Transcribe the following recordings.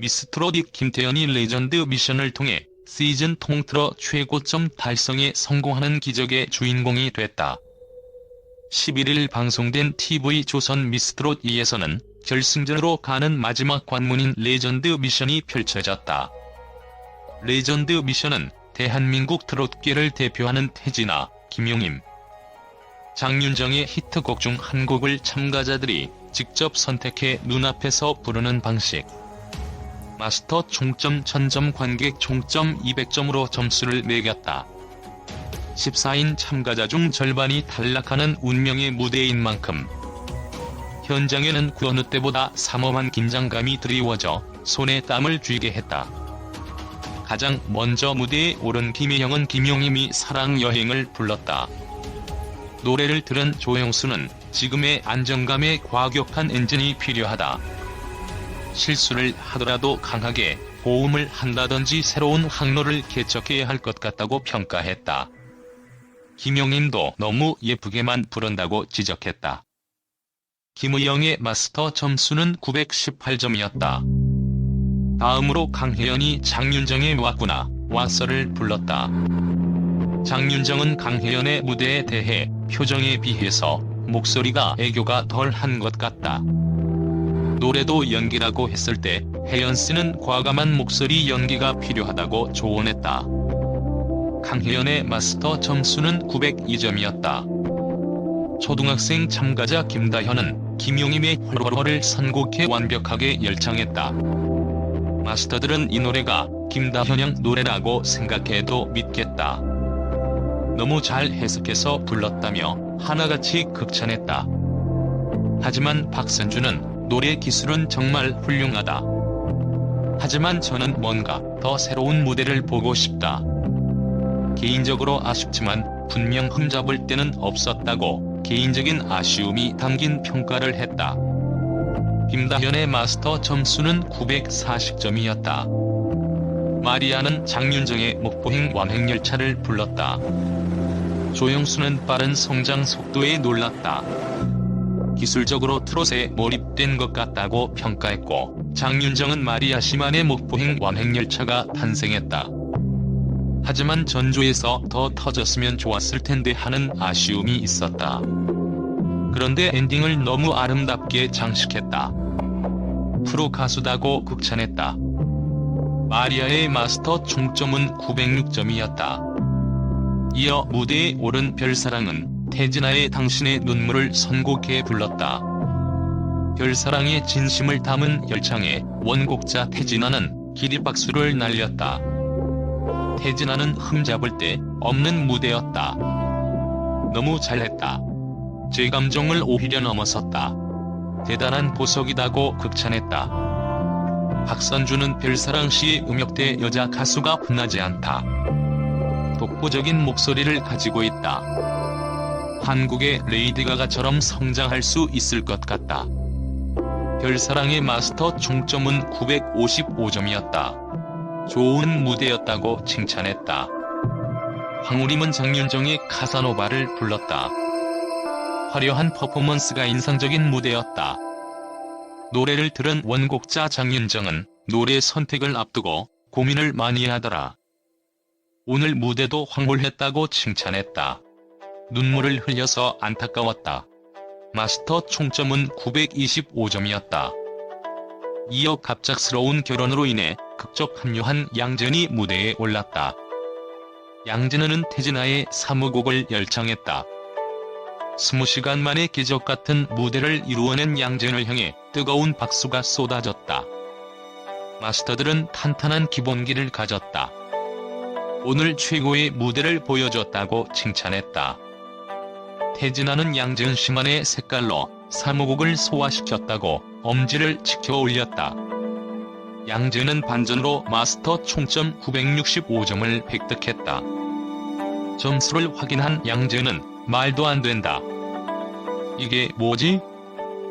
미스트롯 김태현이 레전드 미션을 통해 시즌 통틀어 최고점 달성에 성공하는 기적의 주인공이 됐다. 11일 방송된 TV조선 미스트롯 2에서는 결승전으로 가는 마지막 관문인 레전드 미션이 펼쳐졌다. 레전드 미션은 대한민국 트롯계를 대표하는 태진아, 김용임, 장윤정의 히트곡 중 한 곡을 참가자들이 직접 선택해 눈앞에서 부르는 방식. 마스터 총점 1000점, 관객 총점 200점으로 점수를 매겼다. 14인 참가자 중 절반이 탈락하는 운명의 무대인 만큼 현장에는 그 어느 때보다 삼엄한 긴장감이 드리워져 손에 땀을 쥐게 했다. 가장 먼저 무대에 오른 김혜영은 김용임이 사랑여행을 불렀다. 노래를 들은 조영수는 지금의 안정감에 과격한 엔진이 필요하다. 실수를 하더라도 강하게 고음을 한다든지 새로운 항로를 개척해야 할 것 같다고 평가했다. 김용임도 너무 예쁘게만 부른다고 지적했다. 김의영의 마스터 점수는 918점이었다. 다음으로 강혜연이 장윤정의 왔구나, 왔어를 불렀다. 장윤정은 강혜연의 무대에 대해 표정에 비해서 목소리가 애교가 덜한 것 같다. 노래도 연기라고 했을 때 혜연씨는 과감한 목소리 연기가 필요하다고 조언했다. 강혜연의 마스터 점수는 902점이었다. 초등학생 참가자 김다현은 김용임의 헐헐헐을 선곡해 완벽하게 열창했다. 마스터들은 이 노래가 김다현형 노래라고 생각해도 믿겠다. 너무 잘 해석해서 불렀다며 하나같이 극찬했다. 하지만 박선주는 노래 기술은 정말 훌륭하다. 하지만 저는 뭔가 더 새로운 무대를 보고 싶다. 개인적으로 아쉽지만 분명 흠잡을 데는 없었다고 개인적인 아쉬움이 담긴 평가를 했다. 김다현의 마스터 점수는 940점이었다. 마리아는 장윤정의 목포행 완행열차를 불렀다. 조영수는 빠른 성장 속도에 놀랐다. 기술적으로 트롯에 몰입된 것 같다고 평가했고, 장윤정은 마리아 시만의 목포행 완행열차가 탄생했다. 하지만 전조에서 더 터졌으면 좋았을 텐데 하는 아쉬움이 있었다. 그런데 엔딩을 너무 아름답게 장식했다. 프로 가수다고 극찬했다. 마리아의 마스터 총점은 906점이었다. 이어 무대에 오른 별사랑은 태진아의 당신의 눈물을 선곡해 불렀다. 별사랑의 진심을 담은 열창에 원곡자 태진아는 기립박수를 날렸다. 태진아는 흠잡을 데 없는 무대였다. 너무 잘했다. 제 감정을 오히려 넘어섰다. 대단한 보석이다고 극찬했다. 박선주는 별사랑 시의 음역대 여자 가수가 흔하지 않다. 독보적인 목소리를 가지고 있다. 한국의 레이디 가가처럼 성장할 수 있을 것 같다. 별사랑의 마스터 총점은 955점이었다. 좋은 무대였다고 칭찬했다. 황우림은 장윤정의 카사노바를 불렀다. 화려한 퍼포먼스가 인상적인 무대였다. 노래를 들은 원곡자 장윤정은 노래 선택을 앞두고 고민을 많이 하더라. 오늘 무대도 황홀했다고 칭찬했다. 눈물을 흘려서 안타까웠다. 마스터 총점은 925점이었다. 이어 갑작스러운 결혼으로 인해 극적 합류한 양진이 무대에 올랐다. 양진은 태진아의 사무곡을 열창했다. 20시간 만에 기적 같은 무대를 이루어낸 양진을 향해 뜨거운 박수가 쏟아졌다. 마스터들은 탄탄한 기본기를 가졌다. 오늘 최고의 무대를 보여줬다고 칭찬했다. 태진아는 양지은 씨만의 색깔로 사무곡을 소화시켰다고 엄지를 치켜 올렸다. 양지은은 반전으로 마스터 총점 965점을 획득했다. 점수를 확인한 양지은은 말도 안 된다. 이게 뭐지?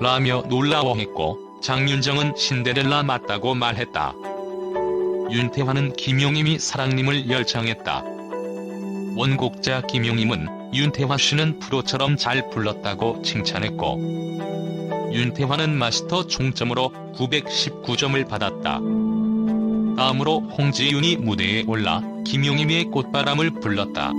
라며 놀라워했고, 장윤정은 신데렐라 맞다고 말했다. 윤태환은 김용임이 사랑님을 열창했다. 원곡자 김용임은 윤태화 씨는 프로처럼 잘 불렀다고 칭찬했고, 윤태환은 마스터 총점으로 919점을 받았다. 다음으로 홍지윤이 무대에 올라 김용임의 꽃바람을 불렀다.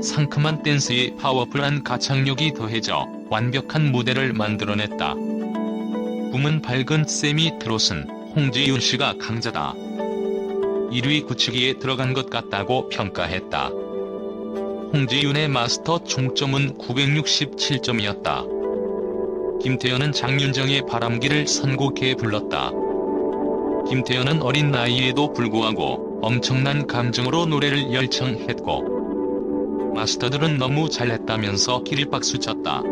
상큼한 댄스에 파워풀한 가창력이 더해져 완벽한 무대를 만들어냈다. 붐은 밝은 세미 트롯은 홍지윤 씨가 강자다. 1위 굳히기에 들어간 것 같다고 평가했다. 홍지윤의 마스터 총점은 967점이었다. 김태현은 장윤정의 바람기를 선곡해 불렀다. 김태현은 어린 나이에도 불구하고 엄청난 감정으로 노래를 열창했고 마스터들은 너무 잘했다면서 기립박수 쳤다.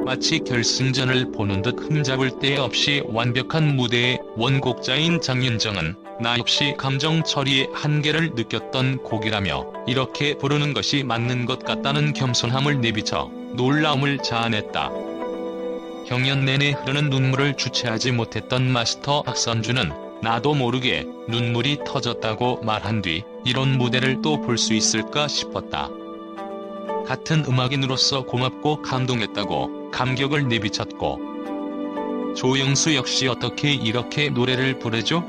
마치 결승전을 보는 듯 흠잡을 데 없이 완벽한 무대의 원곡자인 장윤정은 나 역시 감정 처리의 한계를 느꼈던 곡이라며 이렇게 부르는 것이 맞는 것 같다는 겸손함을 내비쳐 놀라움을 자아냈다. 경연 내내 흐르는 눈물을 주체하지 못했던 마스터 박선주는 나도 모르게 눈물이 터졌다고 말한 뒤 이런 무대를 또 볼 수 있을까 싶었다. 같은 음악인으로서 고맙고 감동했다고 감격을 내비쳤고 조영수 역시 어떻게 이렇게 노래를 부르죠?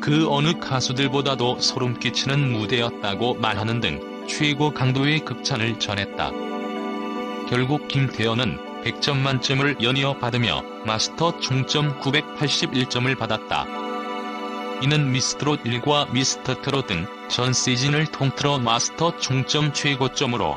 그 어느 가수들보다도 소름 끼치는 무대였다고 말하는 등 최고 강도의 극찬을 전했다. 결국 김태현은 100점 만점을 연이어 받으며 마스터 총점 981점을 받았다. 이는 미스트롯 1과 미스터 트롯 등 전 시즌을 통틀어 마스터 총점 최고점으로